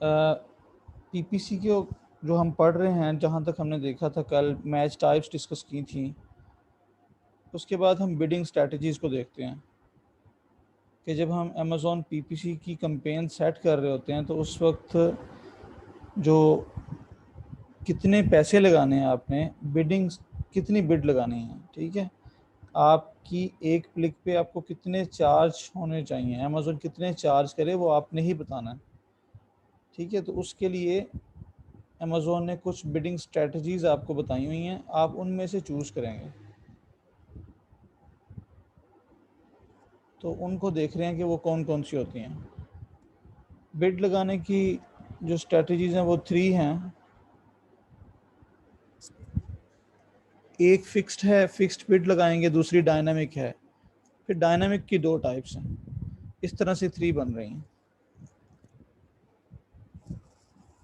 PPC के जो हम पढ़ रहे हैं, जहाँ तक हमने देखा था कल मैच टाइप्स डिस्कस की थी, उसके बाद हम बिडिंग स्ट्रेटजीज़ को देखते हैं कि जब हम अमेज़ॉन पीपीसी की कैंपेन सेट कर रहे होते हैं तो उस वक्त जो कितने पैसे लगाने हैं आपने, बिडिंग कितनी बिड लगानी है, ठीक है, आपकी एक क्लिक पे आपको कितने चार्ज होने चाहिए, अमेज़ॉन कितने चार्ज करे वो आपने ही बताना है, ठीक है। तो उसके लिए अमेज़ॉन ने कुछ बिडिंग स्ट्रेटजीज़ आपको बताई हुई हैं, आप उनमें से चूज़ करेंगे। तो उनको देख रहे हैं कि वो कौन कौन सी होती हैं। बिड लगाने की जो स्ट्रेटजीज़ हैं वो 3 हैं। एक फिक्स्ड है, फिक्स्ड बिड लगाएंगे, दूसरी डायनामिक है, फिर डायनामिक की 2 टाइप्स हैं। इस तरह से 3 बन रही हैं।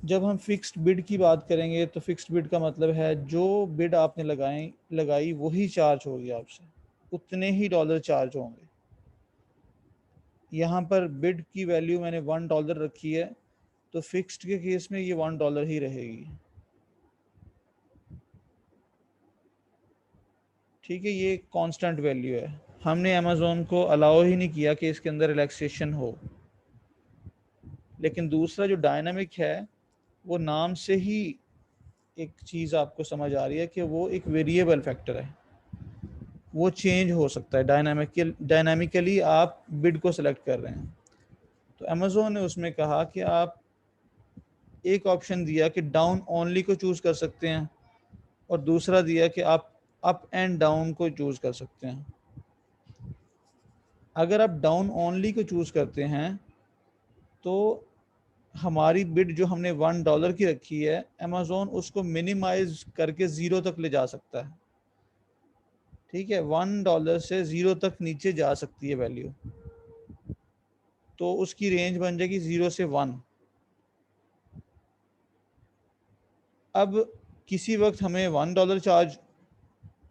जब हम फिक्स्ड बिड की बात करेंगे तो फिक्स्ड बिड का मतलब है जो बिड आपने लगाई वही चार्ज होगी आपसे, उतने ही डॉलर चार्ज होंगे। यहाँ पर बिड की वैल्यू मैंने $1 रखी है, तो फिक्स्ड के केस में ये $1 ही रहेगी, ठीक है। ये कांस्टेंट वैल्यू है। हमने अमेज़ॉन को अलाउ ही नहीं किया कि इसके अंदर रिलैक्सेशन हो। लेकिन दूसरा जो डायनामिक है वो नाम से ही एक चीज़ आपको समझ आ रही है कि वो एक वेरिएबल फैक्टर है, वो चेंज हो सकता है। डायनामिकली आप बिड को सिलेक्ट कर रहे हैं। तो अमेज़ॉन ने उसमें कहा कि आप एक ऑप्शन दिया कि डाउन ओनली को चूज़ कर सकते हैं, और दूसरा दिया कि आप अप एंड डाउन को चूज़ कर सकते हैं। अगर आप डाउन ओनली को चूज़ करते हैं तो हमारी बिड जो हमने $1 की रखी है, अमेज़ॉन उसको मिनिमाइज करके 0 तक ले जा सकता है, ठीक है। $1 से 0 तक नीचे जा सकती है वैल्यू, तो उसकी रेंज बन जाएगी 0 से 1। अब किसी वक्त हमें $1 चार्ज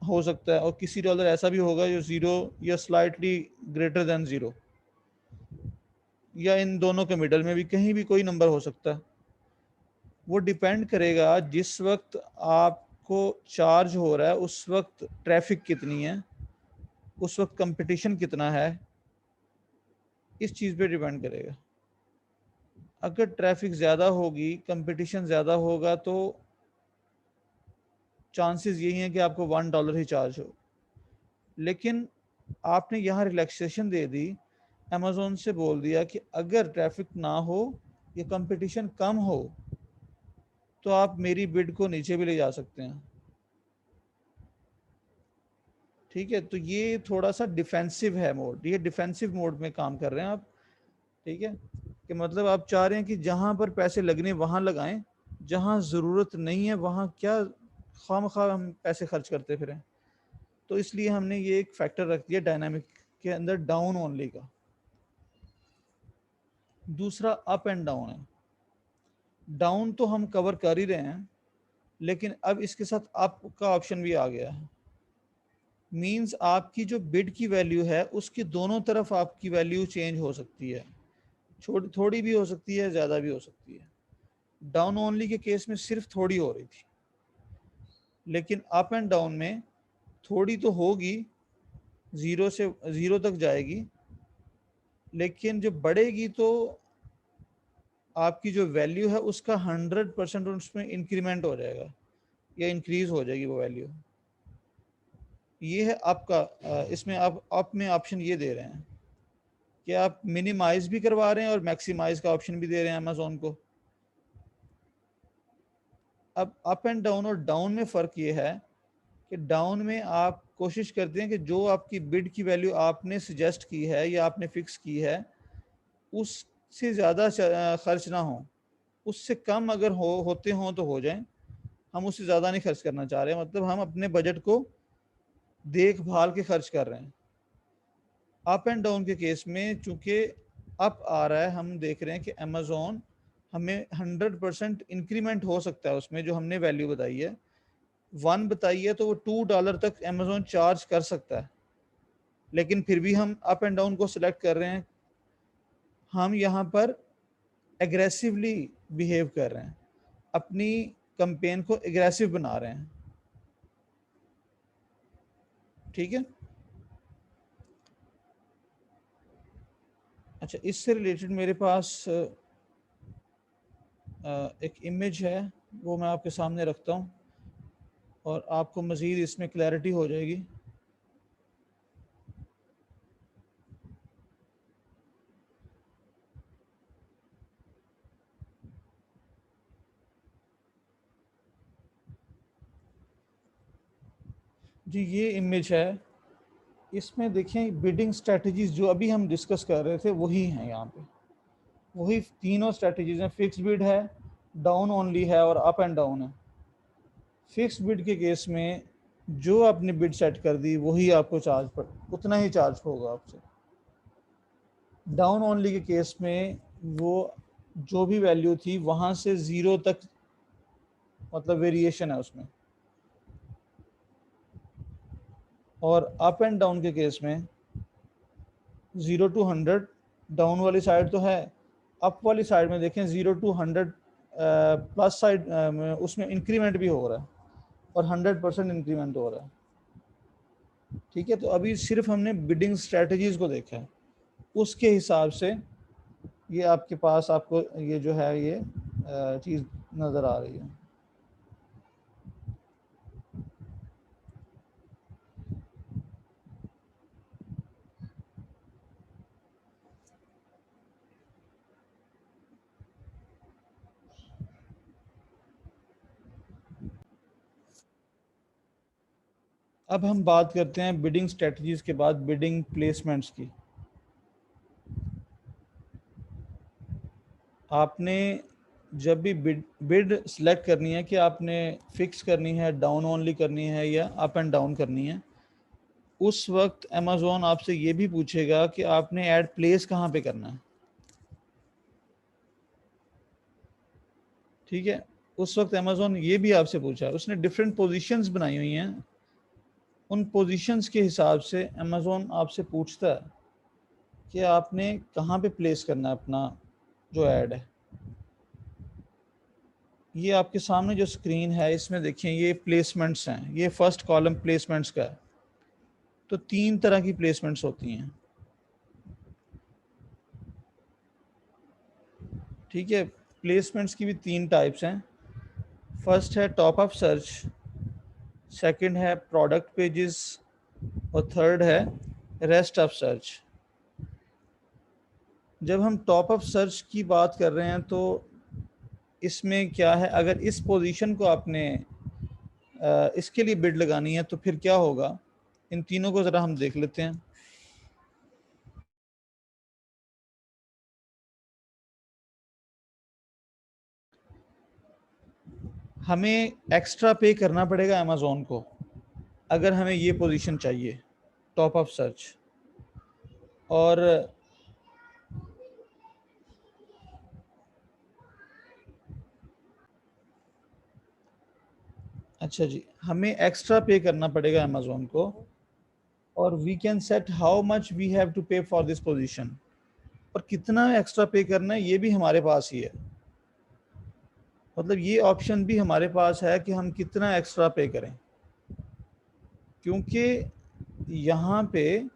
हो सकता है, और किसी डॉलर ऐसा भी होगा जो 0 या स्लाइटली ग्रेटर देन 0, या इन दोनों के मिडल में भी कहीं भी कोई नंबर हो सकता है। वो डिपेंड करेगा जिस वक्त आपको चार्ज हो रहा है उस वक्त ट्रैफिक कितनी है, उस वक्त कंपटीशन कितना है, इस चीज़ पे डिपेंड करेगा। अगर ट्रैफिक ज़्यादा होगी, कंपटीशन ज़्यादा होगा, तो चांसेस यही हैं कि आपको $1 ही चार्ज हो। लेकिन आपने यहाँ रिलैक्सेशन दे दी, अमेज़ॉन से बोल दिया कि अगर ट्रैफिक ना हो या कंपटीशन कम हो तो आप मेरी बिड को नीचे भी ले जा सकते हैं, ठीक है। तो ये थोड़ा सा डिफेंसिव है मोड, ये डिफेंसिव मोड में काम कर रहे हैं आप, ठीक है। कि मतलब आप चाह रहे हैं कि जहां पर पैसे लगने वहां लगाएं, जहां ज़रूरत नहीं है वहां क्या खामखा हम पैसे खर्च करते फिरें। तो इसलिए हमने ये एक फैक्टर रख दिया डायनामिक के अंदर डाउन ओनली का। दूसरा अप एंड डाउन है। डाउन तो हम कवर कर ही रहे हैं, लेकिन अब इसके साथ अप का ऑप्शन भी आ गया है। मींस आपकी जो बिड की वैल्यू है उसकी दोनों तरफ आपकी वैल्यू चेंज हो सकती है, थोड़ी भी हो सकती है, ज़्यादा भी हो सकती है। डाउन ओनली के केस में सिर्फ थोड़ी हो रही थी, लेकिन अप एंड डाउन में थोड़ी तो होगी, 0 से 0 तक जाएगी, लेकिन जो बढ़ेगी तो आपकी जो वैल्यू है उसका 100% उसमें इंक्रीमेंट हो जाएगा या इंक्रीज हो जाएगी वो वैल्यू। ये है आपका, इसमें आप में ऑप्शन ये दे रहे हैं कि आप मिनिमाइज भी करवा रहे हैं और मैक्सिमाइज का ऑप्शन भी दे रहे हैं अमेज़ॉन को। अब अप एंड डाउन और डाउन में फ़र्क ये है कि डाउन में आप कोशिश करते हैं कि जो आपकी बिड की वैल्यू आपने सजेस्ट की है या आपने फिक्स की है उससे ज़्यादा खर्च ना हो, उससे कम अगर होते हों तो हो जाएं। हम उससे ज़्यादा नहीं खर्च करना चाह रहे, मतलब हम अपने बजट को देखभाल के खर्च कर रहे हैं। अप एंड डाउन के केस में चूंकि अप आ रहा है, हम देख रहे हैं कि अमेज़ॉन हमें 100% इंक्रीमेंट हो सकता है उसमें, जो हमने वैल्यू बताई है 1 बताई है, तो वो $2 तक अमेज़ॉन चार्ज कर सकता है। लेकिन फिर भी हम अप एंड डाउन को सिलेक्ट कर रहे हैं। हम यहाँ पर एग्रेसिवली बिहेव कर रहे हैं, अपनी कैंपेन को एग्रेसिव बना रहे हैं। ठीक है, अच्छा, इससे रिलेटेड मेरे पास एक इमेज है, वो मैं आपके सामने रखता हूँ और आपको मज़ीद इसमें क्लैरिटी हो जाएगी। जी, ये इमेज है, इसमें देखें बिडिंग स्ट्रेटजीज जो अभी हम डिस्कस कर रहे थे वही हैं यहाँ पे, वही तीनों स्ट्रेटजीज हैं। फिक्स बिड है, डाउन ओनली है और अप एंड डाउन है। फिक्स बिड के केस में जो आपने बिड सेट कर दी वही आपको चार्ज पड़, उतना ही चार्ज होगा आपसे। डाउन ओनली के केस में वो जो भी वैल्यू थी वहाँ से ज़ीरो तक, मतलब वेरिएशन है उसमें। और अप एंड डाउन के केस में 0 to 100 डाउन वाली साइड तो है, अप वाली साइड में देखें 0 to 100 प्लस साइड उसमें इंक्रीमेंट भी हो रहा है और 100% इंक्रीमेंट हो रहा है। ठीक है, तो अभी सिर्फ हमने बिडिंग स्ट्रेटजीज को देखा है, उसके हिसाब से ये आपके पास आपको ये जो है ये चीज़ नज़र आ रही है। अब हम बात करते हैं बिडिंग स्ट्रेटजीज के बाद बिडिंग प्लेसमेंट्स की। आपने जब भी बिड सेलेक्ट करनी है कि आपने फिक्स करनी है, डाउन ओनली करनी है या अप एंड डाउन करनी है, उस वक्त अमेज़ॉन आपसे ये भी पूछेगा कि आपने ऐड प्लेस कहाँ पे करना है। ठीक है, उस वक्त अमेज़ॉन ये भी आपसे पूछा है, उसने डिफरेंट पोजीशंस बनाई हुई हैं, उन पोजीशंस के हिसाब से अमेज़ॉन आपसे पूछता है कि आपने कहाँ पे प्लेस करना है अपना जो ऐड है। ये आपके सामने जो स्क्रीन है इसमें देखिए ये प्लेसमेंट्स हैं, ये फर्स्ट कॉलम प्लेसमेंट्स का है। तो 3 तरह की प्लेसमेंट्स होती हैं। ठीक है, प्लेसमेंट्स की भी 3 टाइप्स हैं। फर्स्ट है टॉप अप सर्च, सेकंड है प्रोडक्ट पेजेस और थर्ड है रेस्ट ऑफ सर्च। जब हम टॉप अप सर्च की बात कर रहे हैं तो इसमें क्या है, अगर इस पोजीशन को आपने इसके लिए बिड लगानी है तो फिर क्या होगा, इन तीनों को ज़रा हम देख लेते हैं। हमें एक्स्ट्रा पे करना पड़ेगा अमेज़ॉन को अगर हमें ये पोजीशन चाहिए टॉप अप सर्च। और अच्छा जी, हमें एक्स्ट्रा पे करना पड़ेगा अमेज़ॉन को, और we can set how much we have to pay for this position. और कितना एक्स्ट्रा पे करना है ये भी हमारे पास ही है, मतलब ये ऑप्शन भी हमारे पास है कि हम कितना एक्स्ट्रा पे करें, क्योंकि यहाँ पे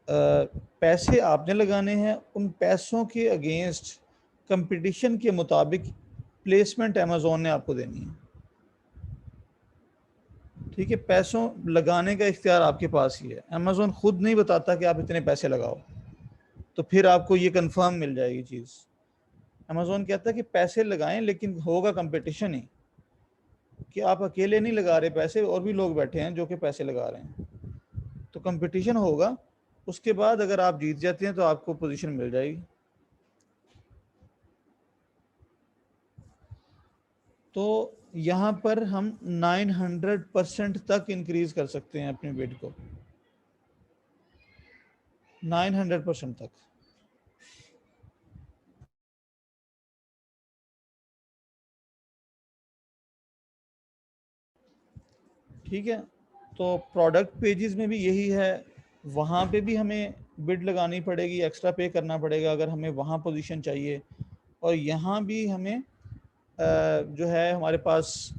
पैसे आपने लगाने हैं, उन पैसों के अगेंस्ट कंपटीशन के मुताबिक प्लेसमेंट अमेज़ॉन ने आपको देनी है। ठीक है, पैसों लगाने का इख्तियार आपके पास ही है, अमेज़ॉन खुद नहीं बताता कि आप इतने पैसे लगाओ, तो फिर आपको ये कंफर्म मिल जाएगी चीज़। अमेज़ॉन कहता है कि पैसे लगाएं लेकिन होगा कंपटीशन ही, कि आप अकेले नहीं लगा रहे पैसे, और भी लोग बैठे हैं जो कि पैसे लगा रहे हैं, तो कंपटीशन होगा। उसके बाद अगर आप जीत जाते हैं तो आपको पोजीशन मिल जाएगी। तो यहाँ पर हम 900% तक इंक्रीज कर सकते हैं अपने बिड को, 900% तक। ठीक है, तो प्रोडक्ट पेजेस में भी यही है, वहाँ पे भी हमें बिड लगानी पड़ेगी, एक्स्ट्रा पे करना पड़ेगा अगर हमें वहाँ पोजीशन चाहिए। और यहाँ भी हमें जो है हमारे पास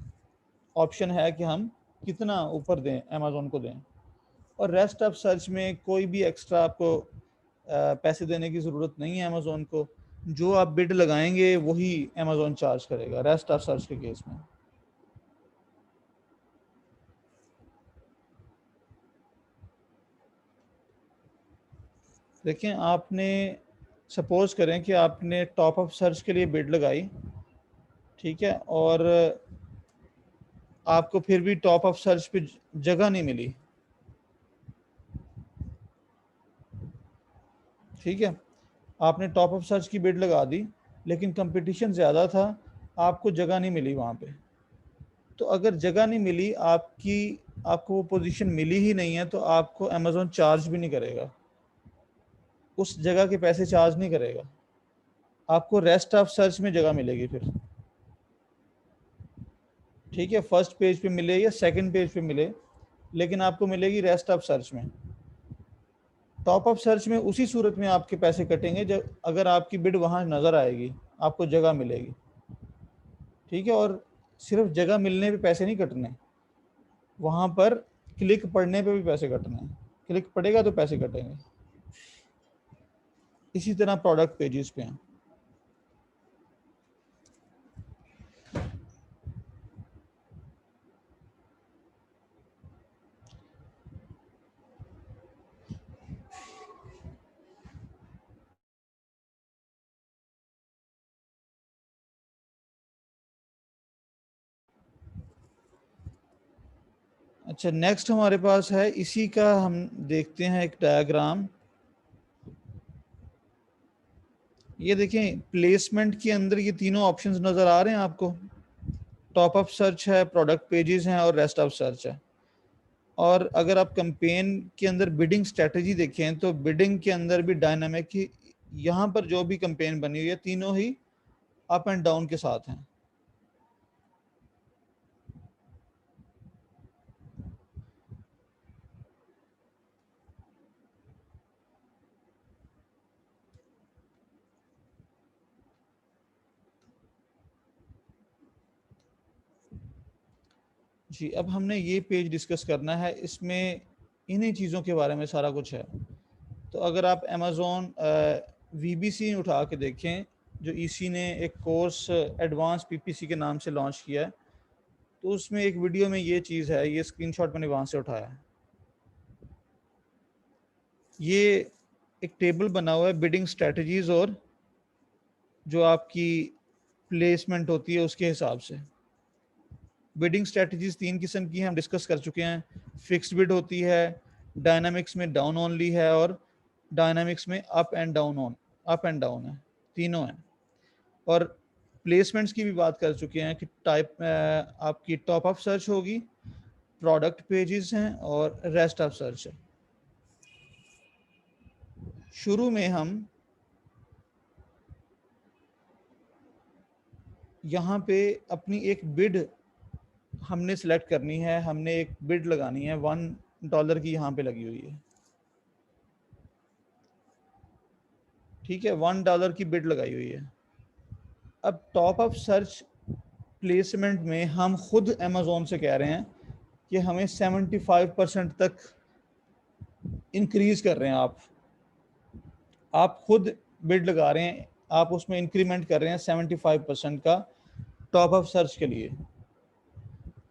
ऑप्शन है कि हम कितना ऊपर दें, अमेज़ॉन को दें। और रेस्ट ऑफ सर्च में कोई भी एक्स्ट्रा आपको पैसे देने की ज़रूरत नहीं है अमेज़ॉन को। जो आप बिड लगाएंगे वही अमेज़ॉन चार्ज करेगा रेस्ट ऑफ सर्च के केस में। देखिए, आपने सपोज करें कि आपने टॉप अप सर्च के लिए बिड लगाई, ठीक है, और आपको फिर भी टॉप अप सर्च पे जगह नहीं मिली, ठीक है, आपने टॉप अप सर्च की बिड लगा दी लेकिन कंपटीशन ज़्यादा था, आपको जगह नहीं मिली वहाँ पे। तो अगर जगह नहीं मिली, आपको वो पोजीशन मिली ही नहीं है, तो आपको अमेज़ॉन चार्ज भी नहीं करेगा, उस जगह के पैसे चार्ज नहीं करेगा, आपको रेस्ट ऑफ सर्च में जगह मिलेगी फिर, ठीक है, फर्स्ट पेज पे मिले या सेकंड पेज पे मिले, लेकिन आपको मिलेगी रेस्ट ऑफ सर्च में। टॉप अप सर्च में उसी सूरत में आपके पैसे कटेंगे जब अगर आपकी बिड वहाँ नज़र आएगी, आपको जगह मिलेगी, ठीक है। और सिर्फ जगह मिलने पे पैसे नहीं कटने, वहाँ पर क्लिक पढ़ने पे भी पैसे कटने हैं, क्लिक पड़ेगा तो पैसे कटेंगे। इसी तरह प्रोडक्ट पेजेस पे हैं। अच्छा, नेक्स्ट हमारे पास है, इसी का हम देखते हैं एक डायग्राम। ये देखें, प्लेसमेंट के अंदर ये तीनों ऑप्शंस नज़र आ रहे हैं आपको। टॉप अप सर्च है, प्रोडक्ट पेजेस हैं और रेस्ट ऑफ सर्च है। और अगर आप कैंपेन के अंदर बिडिंग स्ट्रेटजी देखें तो बिडिंग के अंदर भी डायनामिक ही, यहाँ पर जो भी कैंपेन बनी हुई है तीनों ही अप एंड डाउन के साथ हैं। जी, अब हमने ये पेज डिस्कस करना है, इसमें इन्हीं चीज़ों के बारे में सारा कुछ है। तो अगर आप अमेज़ॉन वीबीसी उठा के देखें, जो ईसी ने एक कोर्स एडवांस पीपीसी के नाम से लॉन्च किया है, तो उसमें एक वीडियो में ये चीज़ है, ये स्क्रीनशॉट मैंने वहाँ से उठाया है। ये एक टेबल बना हुआ है बिडिंग स्ट्रेटजीज और जो आपकी प्लेसमेंट होती है उसके हिसाब से। बिडिंग स्ट्रेटजीज तीन किस्म की हैं, हम डिस्कस कर चुके हैं। फिक्स्ड बिड होती है, डायनामिक्स में डाउन ओनली है, और डायनामिक्स में अप एंड डाउन है, तीनों हैं। और प्लेसमेंट्स की भी बात कर चुके हैं कि टाइप आपकी टॉप अप सर्च होगी, प्रोडक्ट पेजेस हैं और रेस्ट ऑफ सर्च है। शुरू में हम यहाँ पे अपनी एक बिड हमने सेलेक्ट करनी है, हमने एक बिड लगानी है $1 की, यहाँ पे लगी हुई है, ठीक है, $1 की बिड लगाई हुई है। अब टॉप अप सर्च प्लेसमेंट में हम खुद अमेज़ॉन से कह रहे हैं कि हमें 75% तक इंक्रीज कर रहे हैं। आप खुद बिड लगा रहे हैं, आप उसमें इंक्रीमेंट कर रहे हैं 75% का टॉप अप सर्च के लिए,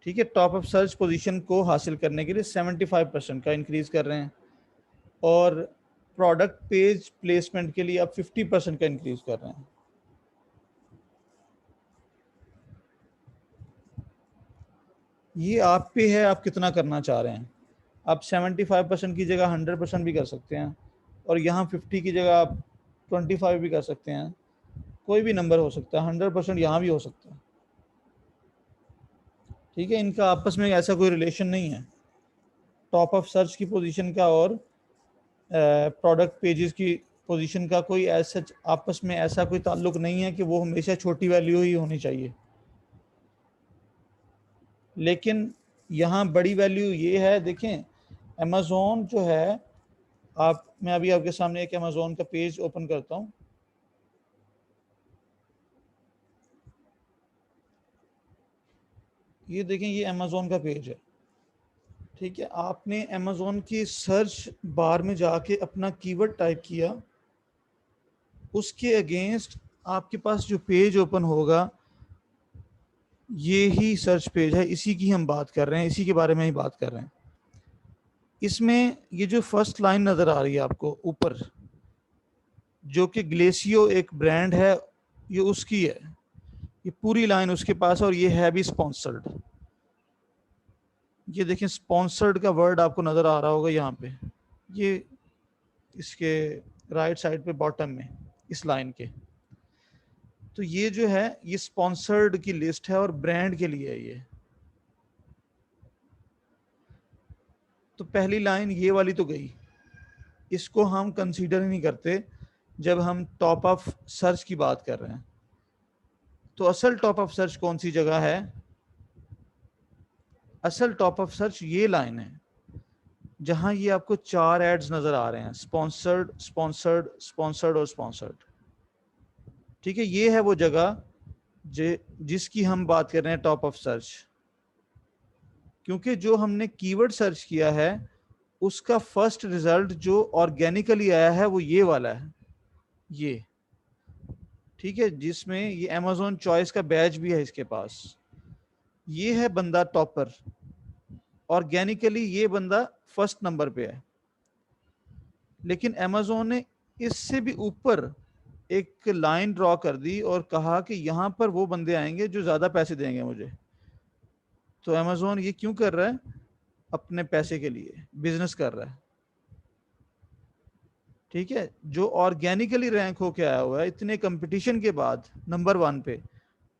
ठीक है। टॉप अप सर्च पोजीशन को हासिल करने के लिए 75% का इंक्रीज कर रहे हैं, और प्रोडक्ट पेज प्लेसमेंट के लिए आप 50% का इंक्रीज कर रहे हैं। ये आप पे है, आप कितना करना चाह रहे हैं। आप 75% की जगह 100% भी कर सकते हैं, और यहाँ 50 की जगह आप 25 भी कर सकते हैं, कोई भी नंबर हो सकता है, 100% यहाँ भी हो सकता है, ठीक है। इनका आपस में ऐसा कोई रिलेशन नहीं है, टॉप ऑफ सर्च की पोजीशन का और प्रोडक्ट पेजेस की पोजीशन का कोई ऐसा आपस में ऐसा कोई ताल्लुक नहीं है कि वो हमेशा छोटी वैल्यू ही होनी चाहिए। लेकिन यहाँ बड़ी वैल्यू ये है, देखें, अमेज़ॉन जो है मैं अभी आपके सामने एक अमेज़ॉन का पेज ओपन करता हूँ। ये देखें, ये अमेज़ॉन का पेज है, ठीक है। आपने अमेज़ॉन की सर्च बार में जाके अपना कीवर्ड टाइप किया, उसके अगेंस्ट आपके पास जो पेज ओपन होगा ये ही सर्च पेज है, इसी की हम बात कर रहे हैं, इसी के बारे में ही बात कर रहे हैं। इसमें ये जो फर्स्ट लाइन नज़र आ रही है आपको ऊपर, जो कि ग्लेशियो एक ब्रांड है, ये उसकी है, ये पूरी लाइन उसके पास है, और ये है भी स्पॉन्सर्ड। ये देखें, स्पॉन्सर्ड का वर्ड आपको नज़र आ रहा होगा यहाँ पे, ये इसके राइट साइड पे बॉटम में इस लाइन के। तो ये जो है ये स्पॉन्सर्ड की लिस्ट है और ब्रांड के लिए है ये। तो पहली लाइन ये वाली तो गई, इसको हम कंसीडर ही नहीं करते जब हम टॉप ऑफ सर्च की बात कर रहे हैं। तो असल टॉप ऑफ सर्च कौन सी जगह है? असल टॉप ऑफ सर्च ये लाइन है जहां ये आपको 4 एड्स नजर आ रहे हैं, स्पॉन्सर्ड, स्पॉन्सर्ड, स्पॉन्सर्ड और स्पॉन्सर्ड। ठीक है, ये है वो जगह जिसकी हम बात कर रहे हैं टॉप ऑफ सर्च। क्योंकि जो हमने कीवर्ड सर्च किया है उसका फर्स्ट रिजल्ट जो ऑर्गेनिकली आया है वो ये वाला है, ये, ठीक है, जिसमें ये अमेज़ॉन चॉइस का बैच भी है इसके पास। ये है बंदा टॉपर, ऑर्गेनिकली ये बंदा फर्स्ट नंबर पे है। लेकिन अमेज़ॉन ने इससे भी ऊपर एक लाइन ड्रॉ कर दी और कहा कि यहाँ पर वो बंदे आएंगे जो ज़्यादा पैसे देंगे मुझे। तो अमेज़ॉन ये क्यों कर रहा है? अपने पैसे के लिए बिजनेस कर रहा है, ठीक है। जो ऑर्गेनिकली रैंक होके आया हुआ है इतने कंपटीशन के बाद नंबर 1 पे,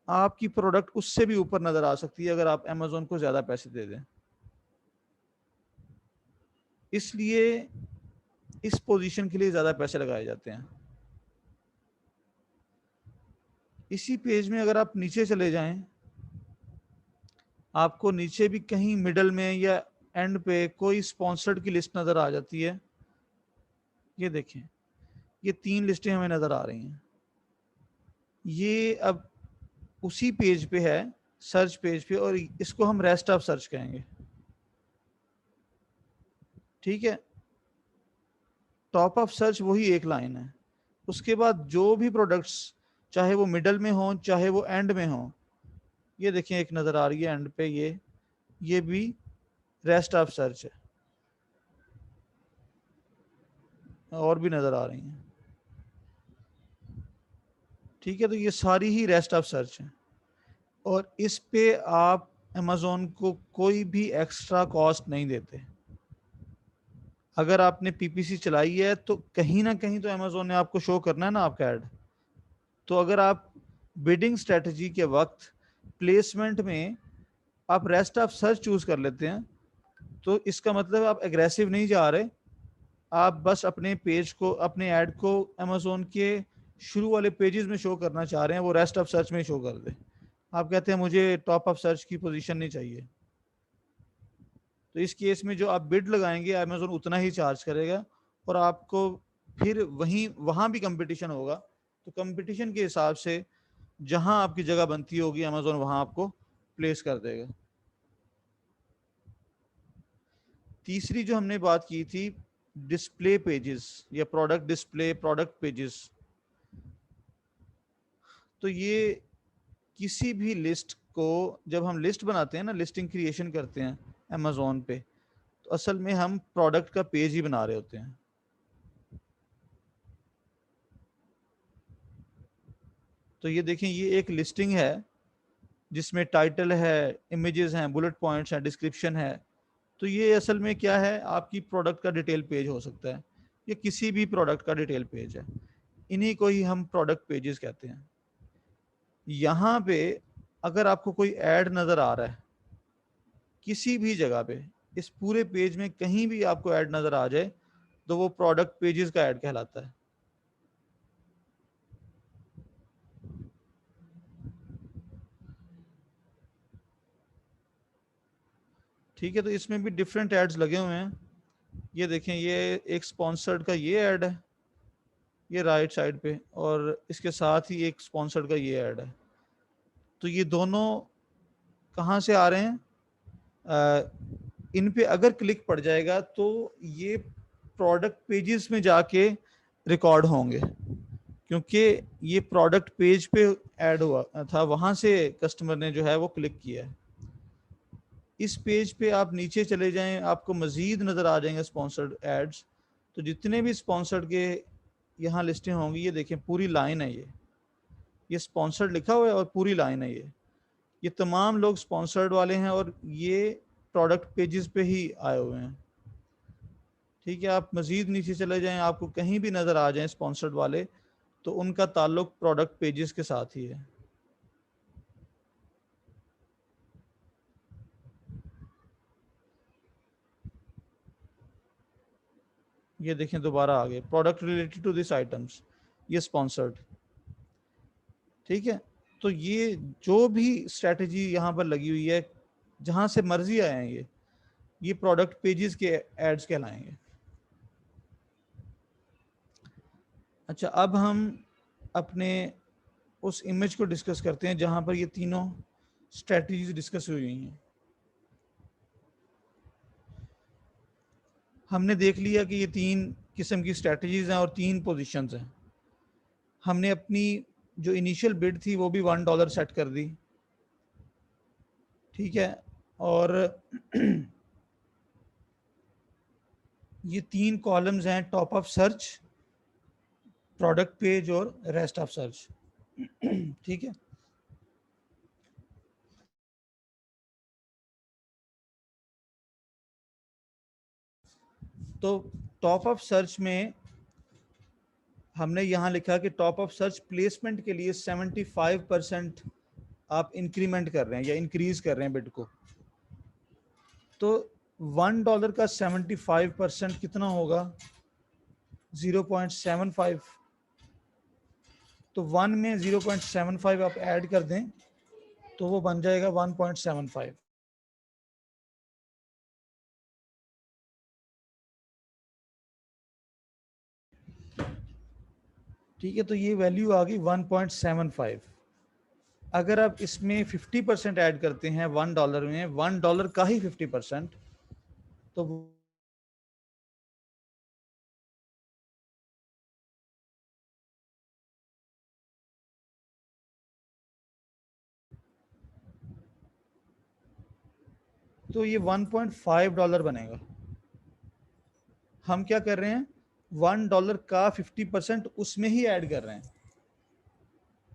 आपकी प्रोडक्ट उससे भी ऊपर नजर आ सकती है अगर आप अमेज़ॉन को ज़्यादा पैसे दे दें। इसलिए इस पोजीशन के लिए ज़्यादा पैसे लगाए जाते हैं। इसी पेज में अगर आप नीचे चले जाएं, आपको नीचे भी कहीं मिडल में या एंड पे कोई स्पॉन्सर्ड की लिस्ट नज़र आ जाती है। ये देखें, ये 3 लिस्टें हमें नज़र आ रही हैं। ये अब उसी पेज पे है, सर्च पेज पे, और इसको हम रेस्ट ऑफ सर्च कहेंगे, ठीक है। टॉप ऑफ सर्च वही एक लाइन है, उसके बाद जो भी प्रोडक्ट्स चाहे वो मिडल में हो चाहे वो एंड में हो, ये देखें एक नज़र आ रही है एंड पे, ये भी रेस्ट ऑफ सर्च है, और भी नज़र आ रही हैं, ठीक है। तो ये सारी ही रेस्ट ऑफ सर्च है, और इस पे आप अमेज़ॉन को कोई भी एक्स्ट्रा कॉस्ट नहीं देते। अगर आपने पीपीसी चलाई है तो कहीं ना कहीं तो अमेज़ॉन ने आपको शो करना है ना आपका ऐड। तो अगर आप बिडिंग स्ट्रेटजी के वक्त प्लेसमेंट में आप रेस्ट ऑफ सर्च चूज कर लेते हैं, तो इसका मतलब आप एग्रेसिव नहीं जा रहे, आप बस अपने पेज को, अपने ऐड को अमेज़ॉन के शुरू वाले पेजेस में शो करना चाह रहे हैं, वो रेस्ट ऑफ सर्च में शो कर दे। आप कहते हैं मुझे टॉप ऑफ सर्च की पोजीशन नहीं चाहिए, तो इस केस में जो आप बिड लगाएंगे अमेज़ॉन उतना ही चार्ज करेगा, और आपको फिर वहाँ भी कंपटीशन होगा, तो कंपटीशन के हिसाब से जहाँ आपकी जगह बनती होगी अमेज़ॉन वहाँ आपको प्लेस कर देगा। तीसरी जो हमने बात की थी, डिस्प्ले पेजेस या प्रोडक्ट डिस्प्ले, प्रोडक्ट पेजेस। तो ये किसी भी लिस्ट को, जब हम लिस्ट बनाते हैं ना, लिस्टिंग क्रिएशन करते हैं अमेज़ॉन पे, तो असल में हम प्रोडक्ट का पेज ही बना रहे होते हैं। तो ये देखें, ये एक लिस्टिंग है जिसमें टाइटल है, इमेजेस हैं, बुलेट पॉइंट्स हैं, डिस्क्रिप्शन है। तो ये असल में क्या है, आपकी प्रोडक्ट का डिटेल पेज हो सकता है, ये किसी भी प्रोडक्ट का डिटेल पेज है, इन्हीं को ही हम प्रोडक्ट पेजेस कहते हैं। यहाँ पे अगर आपको कोई ऐड नज़र आ रहा है किसी भी जगह पे, इस पूरे पेज में कहीं भी आपको ऐड नज़र आ जाए, तो वो प्रोडक्ट पेजेस का ऐड कहलाता है। ठीक है, तो इसमें भी डिफरेंट एड्स लगे हुए हैं। ये देखें, ये एक स्पॉन्सर्ड का ये ऐड है, ये राइट साइड पे, और इसके साथ ही एक स्पॉन्सर्ड का ये ऐड है। तो ये दोनों कहाँ से आ रहे हैं? इन पे अगर क्लिक पड़ जाएगा तो ये प्रोडक्ट पेजेस में जाके रिकॉर्ड होंगे, क्योंकि ये प्रोडक्ट पेज पे ऐड हुआ था, वहां से कस्टमर ने जो है वो क्लिक किया है। इस पेज पे आप नीचे चले जाएं, आपको मजीद नज़र आ जाएंगे स्पॉन्सर्ड एड्स। तो जितने भी स्पॉन्सर्ड के यहाँ लिस्टें होंगी, ये देखें पूरी लाइन है, ये स्पॉन्सर्ड लिखा हुआ है और पूरी लाइन है। ये तमाम लोग स्पॉन्सर्ड वाले हैं और ये प्रोडक्ट पेजेस पे ही आए हुए हैं। ठीक है, आप मजीद नीचे चले जाएं, आपको कहीं भी नज़र आ जाएं स्पॉन्सर्ड वाले, तो उनका ताल्लुक प्रोडक्ट पेजेस के साथ ही है। ये देखें दोबारा आ गए, product related to this items, ये स्पॉन्सर्ड। ठीक है, तो ये जो भी स्ट्रेटजी यहाँ पर लगी हुई है, जहाँ से मर्जी आए हैं, ये प्रोडक्ट पेजेस के एड्स कहलाएंगे। अच्छा, अब हम अपने उस इमेज को डिस्कस करते हैं जहाँ पर ये तीनों स्ट्रेटजीज डिस्कस हुई हैं। हमने देख लिया कि ये 3 किस्म की स्ट्रेटजीज हैं और 3 पोजीशंस हैं। हमने अपनी जो इनिशियल बिड थी वो भी $1 सेट कर दी। ठीक है, और ये 3 कॉलम्स हैं, top of search, product page और रेस्ट ऑफ सर्च। ठीक है, तो टॉप ऑफ सर्च में हमने यहाँ लिखा कि टॉप ऑफ सर्च प्लेसमेंट के लिए 75% आप इंक्रीमेंट कर रहे हैं या इंक्रीज कर रहे हैं बिड को। तो $1 का 75% कितना होगा? 0.75। तो 1 में 0.75 आप ऐड कर दें तो वो बन जाएगा 1.75। ठीक है, तो ये वैल्यू आ गई 1.75। अगर आप इसमें 50% ऐड करते हैं $1 में, $1 का ही 50%, तो ये $1.5 बनेगा। हम क्या कर रहे हैं, $1 का 50% उसमें ही ऐड कर रहे हैं।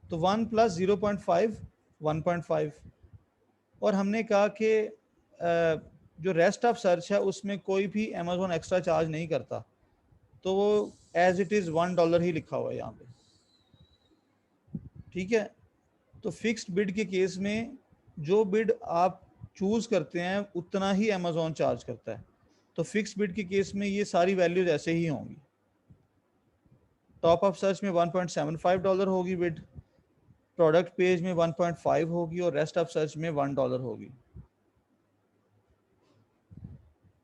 तो 1 प्लस 0.5 1.5। और हमने कहा कि जो रेस्ट ऑफ सर्च है उसमें कोई भी अमेजोन एक्स्ट्रा चार्ज नहीं करता, तो वो एज इट इज़ $1 ही लिखा हुआ है यहाँ पे। ठीक है, तो फिक्स्ड बिड के केस में जो बिड आप चूज करते हैं उतना ही अमेजोन चार्ज करता है। तो फिक्स्ड बिड के केस में ये सारी वैल्यूज ऐसे ही होंगी। टॉप ऑफ सर्च में $1.75 होगी बिड, प्रोडक्ट पेज में 1.5 होगी और रेस्ट ऑफ सर्च में $1 होगी।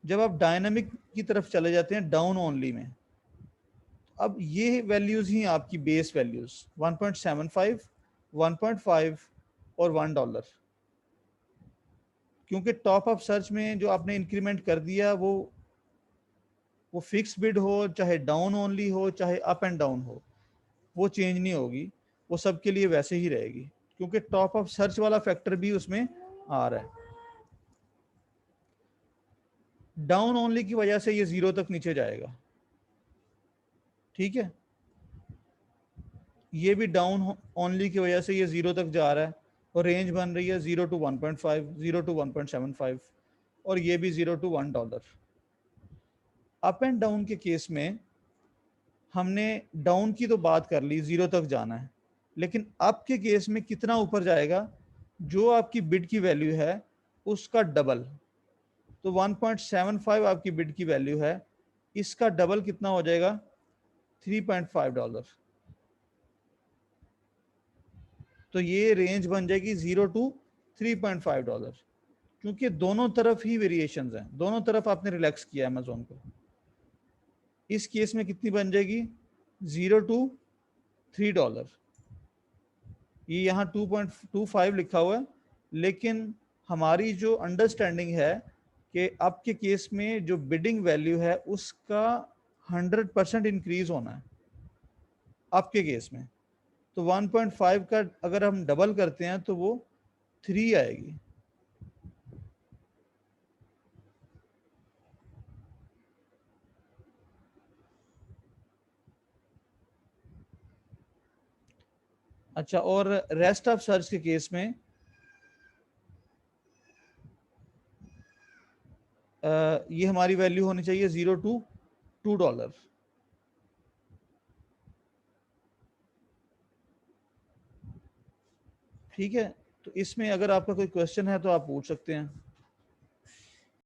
जब आप डायनामिक की तरफ चले जाते हैं डाउन ओनली में, अब ये वैल्यूज ही आपकी बेस वैल्यूज 1.75, 1.5 और $1। क्योंकि टॉप ऑफ सर्च में जो आपने इंक्रीमेंट कर दिया वो फिक्स बिड हो, चाहे डाउन ओनली हो, चाहे अप एंड डाउन हो, वो चेंज नहीं होगी, वो सबके लिए वैसे ही रहेगी, क्योंकि टॉप ऑफ सर्च वाला फैक्टर भी उसमें आ रहा है। डाउन ओनली की वजह से ये 0 तक नीचे जाएगा। ठीक है, ये भी डाउन ओनली की वजह से ये 0 तक जा रहा है और रेंज बन रही है 0 to 1.5, 0 to 1.75 और ये भी 0 to $1। अप एंड डाउन के केस में हमने डाउन की तो बात कर ली, 0 तक जाना है, लेकिन अप के केस में कितना ऊपर जाएगा? जो आपकी बिड की वैल्यू है उसका डबल। तो 1.75 आपकी बिड की वैल्यू है, इसका डबल कितना हो जाएगा? $3.5। तो ये रेंज बन जाएगी 0 to $3.5, क्योंकि दोनों तरफ ही वेरिएशंस हैं, दोनों तरफ आपने रिलैक्स किया अमेजोन को। इस केस में कितनी बन जाएगी, $0 to $3। ये यहाँ 2.25 लिखा हुआ है, लेकिन हमारी जो अंडरस्टैंडिंग है कि आपके केस में जो बिडिंग वैल्यू है उसका 100% इंक्रीज होना है आपके केस में। तो 1.5 का अगर हम डबल करते हैं तो वो 3 आएगी। अच्छा, और रेस्ट ऑफ सर्च के केस में ये हमारी वैल्यू होनी चाहिए $0 to $2। ठीक है, तो इसमें अगर आपका कोई क्वेश्चन है तो आप पूछ सकते हैं।